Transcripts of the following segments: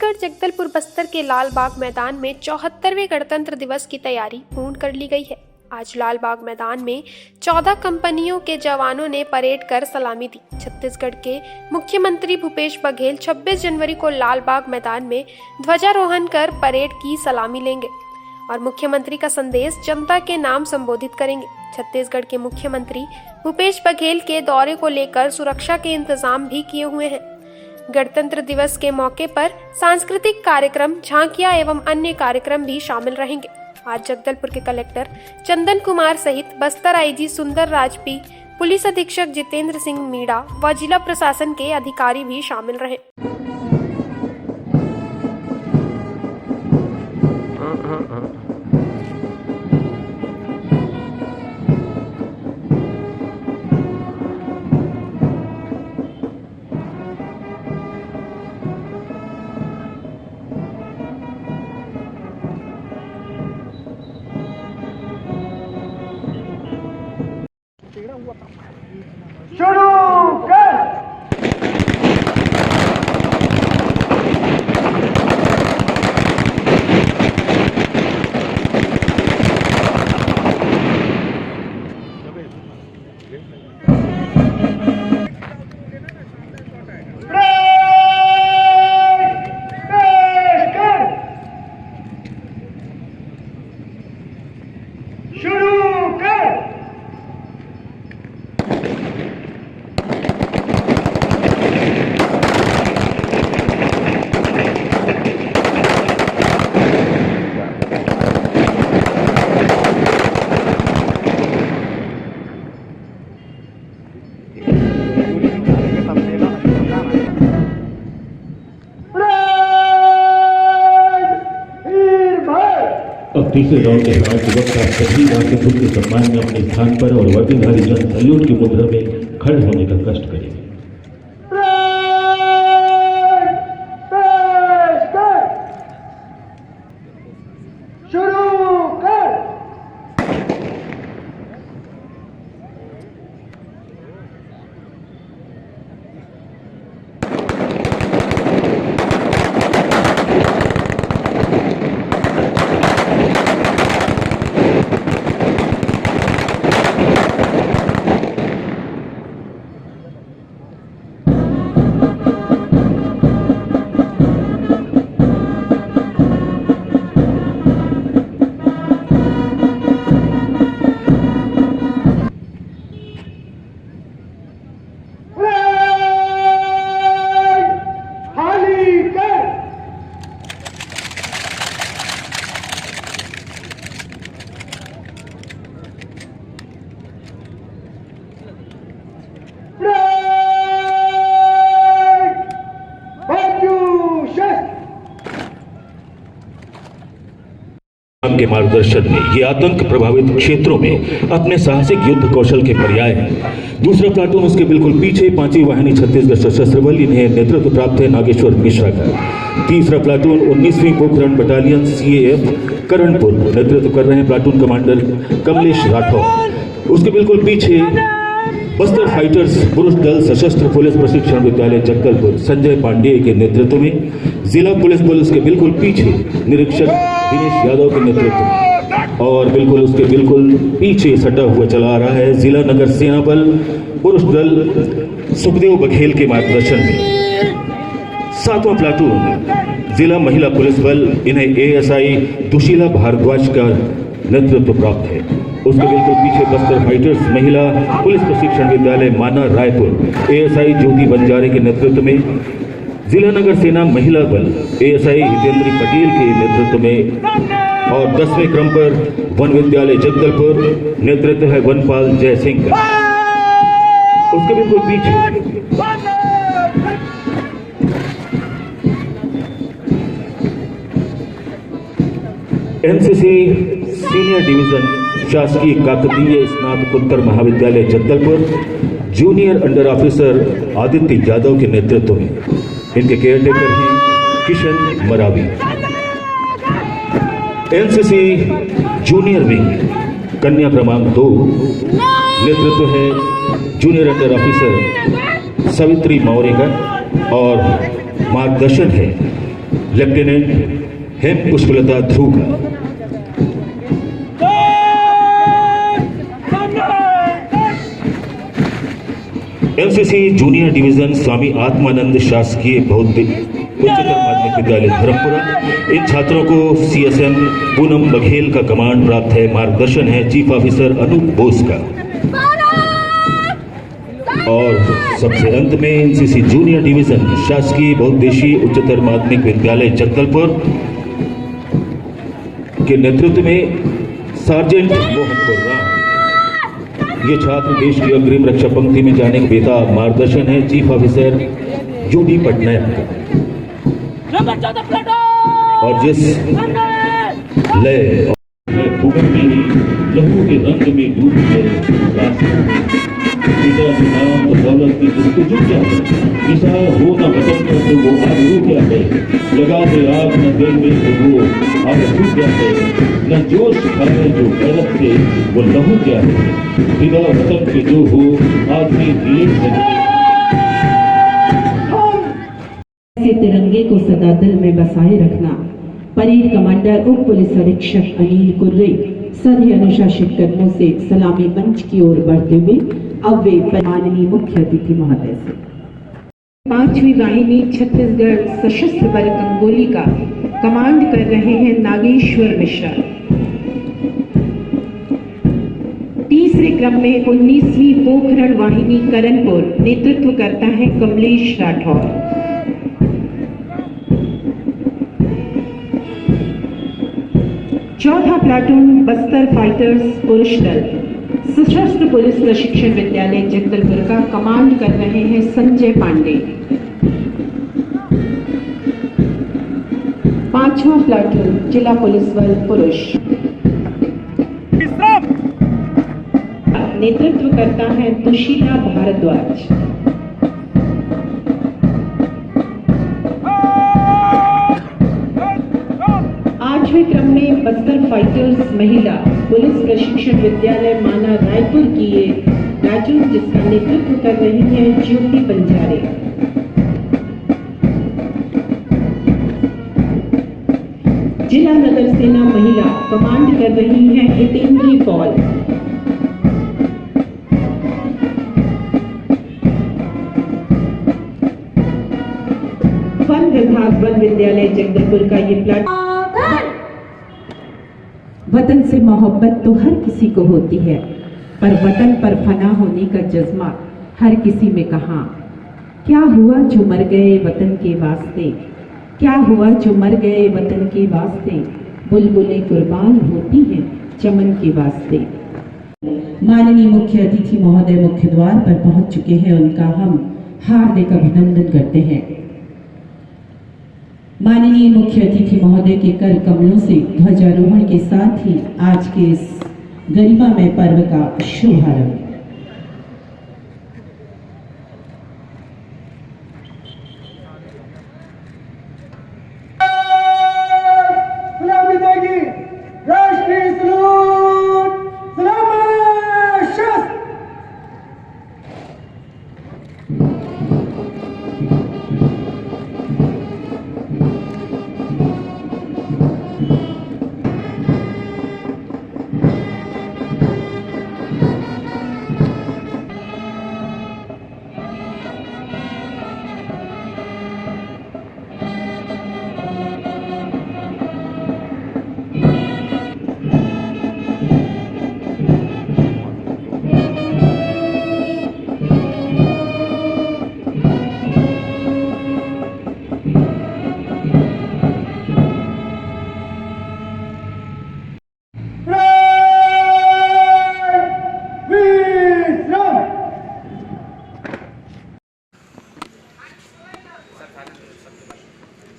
छत्तीसगढ़ जगदलपुर बस्तर के लाल बाग मैदान में 74वें गणतंत्र दिवस की तैयारी पूर्ण कर ली गई है। आज लाल बाग मैदान में 14 कंपनियों के जवानों ने परेड कर सलामी दी। छत्तीसगढ़ के मुख्यमंत्री भूपेश बघेल 26 जनवरी को लाल बाग मैदान में ध्वजारोहण कर परेड की सलामी लेंगे और मुख्यमंत्री का संदेश जनता के नाम संबोधित करेंगे। छत्तीसगढ़ के मुख्यमंत्री भूपेश बघेल के दौरे को लेकर सुरक्षा के इंतजाम भी किए हुए हैं। गणतंत्र दिवस के मौके पर सांस्कृतिक कार्यक्रम, झांकियां एवं अन्य कार्यक्रम भी शामिल रहेंगे। आज जगदलपुर के कलेक्टर चंदन कुमार सहित बस्तर आईजी सुंदर राजपी, पुलिस अधीक्षक जितेंद्र सिंह मीणा व जिला प्रशासन के अधिकारी भी शामिल रहे। शुरू कर। शुरू कर। अब तीसरे राउंड के बाद युवक का सभी राष्ट्रपति के सम्मान में अपने स्थान पर और वर्दीधारी जन सैल्यूट की मुद्रा में खड़े होने का कष्ट करें। शुरू कर। के मार्गदर्शन में ये आतंक प्रभावित क्षेत्रों में अपने साहसिक युद्ध कौशल के पर्याय है। दूसरा प्लाटून उसके बिल्कुल पीछे 5वीं वाहिनी छत्तीसगढ़ सशस्त्र बल, इन्हें नेतृत्व प्राप्त है नागेश्वर मिश्रा का। तीसरा प्लाटून 19वीं पोखरण बटालियन CAF करणपुर, नेतृत्व कर रहे हैं प्लाटून कमांडर कमलेश राठौर। उसके बिल्कुल पीछे बस्तर फाइटर्स पुरुष दल सशस्त्र पुलिस प्रशिक्षण विद्यालय जगदलपुर, संजय पांडेय के नेतृत्व में। जिला पुलिस बल उसके बिल्कुल पीछे निरीक्षक दिनेश यादव के नेतृत्व में, और बिल्कुल उसके बिल्कुल पीछे सटा हुआ चला आ रहा है जिला नगर सेना बल पुरुष दल सुखदेव बघेल के मार्गदर्शन में। 7वां प्लाटून जिला महिला पुलिस बल, इन्हें ASI दुशीला भारद्वाज का नेतृत्व प्राप्त है। उसके बिल्कुल पीछे बस्तर फाइटर्स महिला पुलिस प्रशिक्षण विद्यालय माना रायपुर, ASI ज्योति बंजारे के नेतृत्व में। जिला नगर सेना महिला बल ASI हितेंद्र पटेल के नेतृत्व में, और 10वें क्रम पर वन विद्यालय जगदलपुर, नेतृत्व है वनपाल जय सिंह का। उसके बिल्कुल पीछे NCC सीनियर डिवीजन शासकीय काकतीय स्नातकोत्तर महाविद्यालय Jagdalpur, junior under officer Aditya Yadav के नेतृत्व में। इनके केयरटेकर हैं Kishan Maravi. NCC junior wing कन्या क्रमांक 2, नेतृत्व है junior under officer Savitri Maurya का, और मार्गदर्शन है लेफ्टिनेंट हेम पुष्पलता ध्रुव का। NCC junior division Swami Atmanand शासकीय बौद्धिक उच्चतर माध्यमिक विद्यालय धर्मपुरा। इन छात्रों को सीएसएम पूनम बघेल का कमांड प्राप्त है। मार्गदर्शन है चीफ ऑफिसर अनूप बोस का। और सबसे अंत में एनसीसी जूनियर डिवीजन शासकीय बहुउद्देशीय उच्चतर माध्यमिक विद्यालय जगदलपुर के नेतृत्व में सार्जेंट मोहन कुर्रा। ये छात्र देश की अग्रिम रक्षा पंक्ति में जाने के बेताब। मार्गदर्शन है चीफ ऑफिसर यूडी पटनायक का। और जिस लय भूगर्भ में ही लहू के रंग में डूब गए पिता के नाम और दौलत की जिसको जुट जाए, निसार हो ना वतन का तो वो आग रो क्या है, लगा दे आग न दिल में तो वो आग छूट जाए, न जोश खाए जो गैरत से वो लहू क्या है, पिता वतन के जो हो आदमी दिए सके। तिरंगे को सदा दिल में बसाए रखना। परेड कमांडर उप पुलिस अधीक्षक अनिल कुर्रे सभी अनुशासित कदमों से सलामी मंच की ओर बढ़ते हुए अब वे माननीय मुख्य अतिथि महोदय से 5वीं वाहिनी छत्तीसगढ़ सशस्त्र बल कंगोली का कमांड कर रहे हैं नागेश्वर मिश्रा। तीसरे क्रम में 19वीं पोखरण वाहिनी करणपुर नेतृत्व करता है कमलेश राठौर। चौथा प्लाटून बस्तर फाइटर्स पुरुष दल सशस्त्र पुलिस प्रशिक्षण विद्यालय जगदलपुर का कमांड कर रहे हैं संजय पांडे। 5वां प्लाटून जिला पुलिस बल पुरुष नेतृत्व करता है दुशीला भारद्वाज। 8वें क्रम में बस्तर फाइटर्स महिला पुलिस प्रशिक्षण विद्यालय माना रायपुर की ये राजू जिसका नेतृत्व कर रही है ज्योति बंजारे। जिला नगर सेना महिला कमांड कर रही है हितेंद्री पॉल। वन विभाग वन विद्यालय जगदलपुर का ये प्लाटून। वतन से मोहब्बत तो हर किसी को होती है, पर वतन पर फना होने का जज्बा हर किसी में कहाँ। क्या हुआ जो मर गए वतन के वास्ते, क्या हुआ जो मर गए वतन के वास्ते, बुलबुलें कुर्बान होती हैं चमन के वास्ते। माननीय मुख्य अतिथि महोदय मुख्य द्वार पर पहुंच चुके हैं, उनका हम हार्दिक अभिनंदन करते हैं। माननीय मुख्य अतिथि महोदय के कर कमलों से ध्वजारोहण के साथ ही आज के इस गरिमामय पर्व का शुभारंभ। राष्ट्रीय सलूट, सलाम शस्त्र।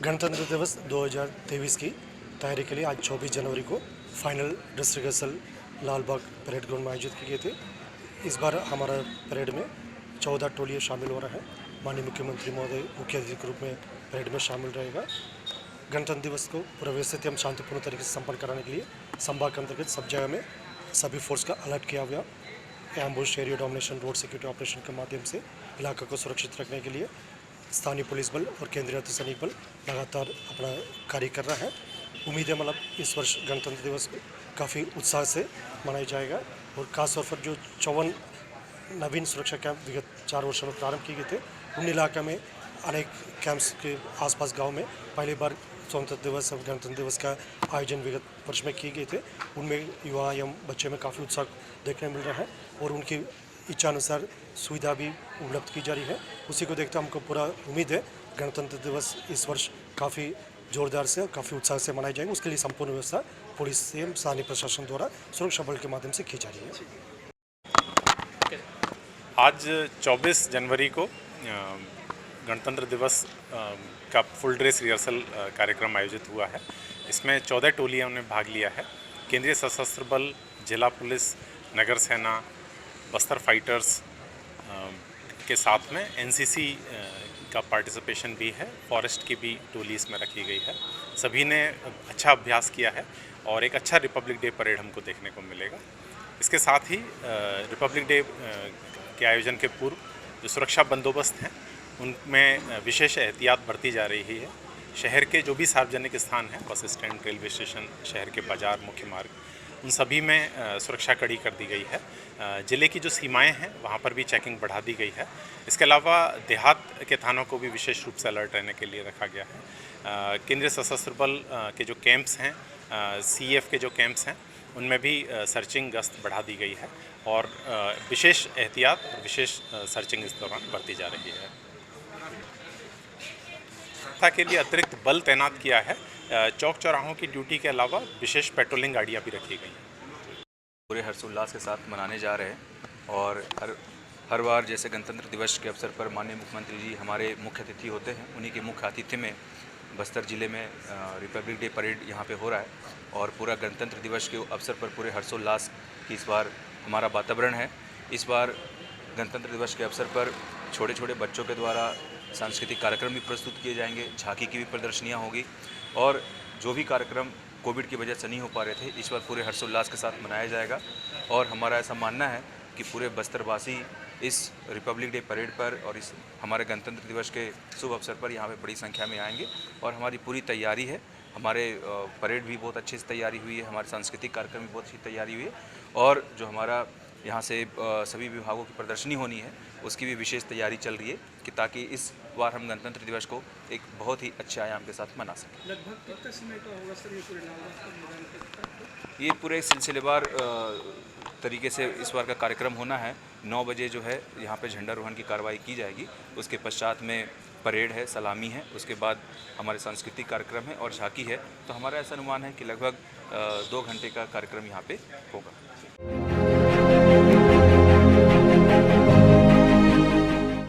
गणतंत्र दिवस 2023 की तैयारी के लिए आज 24 जनवरी को फाइनल ड्रेस रिहर्सल लाल बाग परेड ग्राउंड में आयोजित किए थे। इस बार हमारा परेड में 14 टोलियाँ शामिल हो रहा है। माननीय मुख्यमंत्री महोदय मुख्य अतिथि के रूप में परेड में शामिल रहेगा। गणतंत्र दिवस को पूरा व्यवस्थित एवं शांतिपूर्ण तरीके से संपन्न कराने के लिए संभाग के अंतर्गत सब जगह में सभी फोर्स का अलर्ट किया हुआ। Ambush, area domination, road security operation के माध्यम से इलाका को सुरक्षित रखने के लिए स्थानीय पुलिस बल और केंद्रीय अर्धसैनिक बल लगातार अपना कार्य कर रहा है। उम्मीद है मतलब इस वर्ष गणतंत्र दिवस काफ़ी उत्साह से मनाया जाएगा और खासतौर पर जो 54 नवीन सुरक्षा कैंप विगत 4 वर्षों में प्रारंभ किए गए थे, उन इलाका में अनेक कैंप्स के आसपास गांव में पहली बार स्वतंत्रता दिवस और गणतंत्र दिवस का आयोजन विगत वर्ष में किए गए थे। उनमें युवा एवं बच्चे में काफ़ी उत्साह देखने मिल रहा है और उनकी इच्छा अनुसार सुविधा भी उपलब्ध की जा रही है। उसी को देखते हमको पूरा उम्मीद है गणतंत्र दिवस इस वर्ष काफ़ी जोरदार से और काफ़ी उत्साह से मनाई जाएगी। उसके लिए संपूर्ण व्यवस्था पुलिस एवं स्थानीय प्रशासन द्वारा सुरक्षा बल के माध्यम से की जा रही है। आज 24 जनवरी को गणतंत्र दिवस का फुल ड्रेस रिहर्सल कार्यक्रम आयोजित हुआ है। इसमें 14 टोलियों ने भाग लिया है। केंद्रीय सशस्त्र बल, जिला पुलिस, नगर सेना, बस्तर फाइटर्स के साथ में एनसीसी का पार्टिसिपेशन भी है। फॉरेस्ट की भी टोली इसमें रखी गई है। सभी ने अच्छा अभ्यास किया है और एक अच्छा रिपब्लिक डे परेड हमको देखने को मिलेगा। इसके साथ ही रिपब्लिक डे के आयोजन के पूर्व जो सुरक्षा बंदोबस्त हैं उनमें विशेष एहतियात बरती जा रही है। शहर के जो भी सार्वजनिक स्थान हैं, बस स्टैंड, रेलवे स्टेशन, शहर के बाज़ार, मुख्य मार्ग, उन सभी में सुरक्षा कड़ी कर दी गई है। ज़िले की जो सीमाएं हैं वहाँ पर भी चेकिंग बढ़ा दी गई है। इसके अलावा देहात के थानों को भी विशेष रूप से अलर्ट रहने के लिए रखा गया है। केंद्रीय सशस्त्र बल के जो कैंप्स हैं, सीएफ के जो कैंप्स हैं, उनमें भी सर्चिंग गश्त बढ़ा दी गई है और विशेष एहतियात और विशेष सर्चिंग इस दौरान बरती जा रही है। के लिए अतिरिक्त बल तैनात किया है। चौक चौराहों की ड्यूटी के अलावा विशेष पेट्रोलिंग गाड़ियां भी रखी गई हैं। पूरे हर्षोल्लास के साथ मनाने जा रहे हैं और हर बार जैसे गणतंत्र दिवस के अवसर पर माननीय मुख्यमंत्री जी हमारे मुख्य अतिथि होते हैं, उन्हीं के मुख्य आतिथ्य में बस्तर ज़िले में रिपब्लिक डे परेड यहाँ पे हो रहा है और पूरा गणतंत्र दिवस के अवसर पर पूरे हर्षोल्लास की इस बार हमारा वातावरण है। इस बार गणतंत्र दिवस के अवसर पर छोटे छोटे बच्चों के द्वारा सांस्कृतिक कार्यक्रम भी प्रस्तुत किए जाएंगे, झांकी की भी प्रदर्शनियाँ होगी और जो भी कार्यक्रम कोविड की वजह से नहीं हो पा रहे थे, इस बार पूरे हर्षोल्लास के साथ मनाया जाएगा। और हमारा ऐसा मानना है कि पूरे बस्तरवासी इस रिपब्लिक डे परेड पर और इस हमारे गणतंत्र दिवस के शुभ अवसर पर यहाँ पे बड़ी संख्या में आएंगे और हमारी पूरी तैयारी है। हमारे परेड भी बहुत अच्छे से तैयारी हुई है, हमारे सांस्कृतिक कार्यक्रम भी बहुत अच्छी तैयारी हुई है और जो हमारा यहाँ से सभी विभागों की प्रदर्शनी होनी है उसकी भी विशेष तैयारी चल रही है कि ताकि इस बार हम गणतंत्र दिवस को एक बहुत ही अच्छे आयाम के साथ मना सकें। लगभग कितना समय का होगा सर ये पूरे लालबाग मैदान के? ये पूरे सिलसिलेवार तरीके से इस बार का कार्यक्रम होना है। 9 बजे जो है यहाँ पे झंडारोहण की कार्रवाई की जाएगी, उसके पश्चात में परेड है, सलामी है, उसके बाद हमारे सांस्कृतिक कार्यक्रम है और झांकी है। तो हमारा ऐसा अनुमान है कि लगभग 2 घंटे का कार्यक्रम यहाँ पे होगा।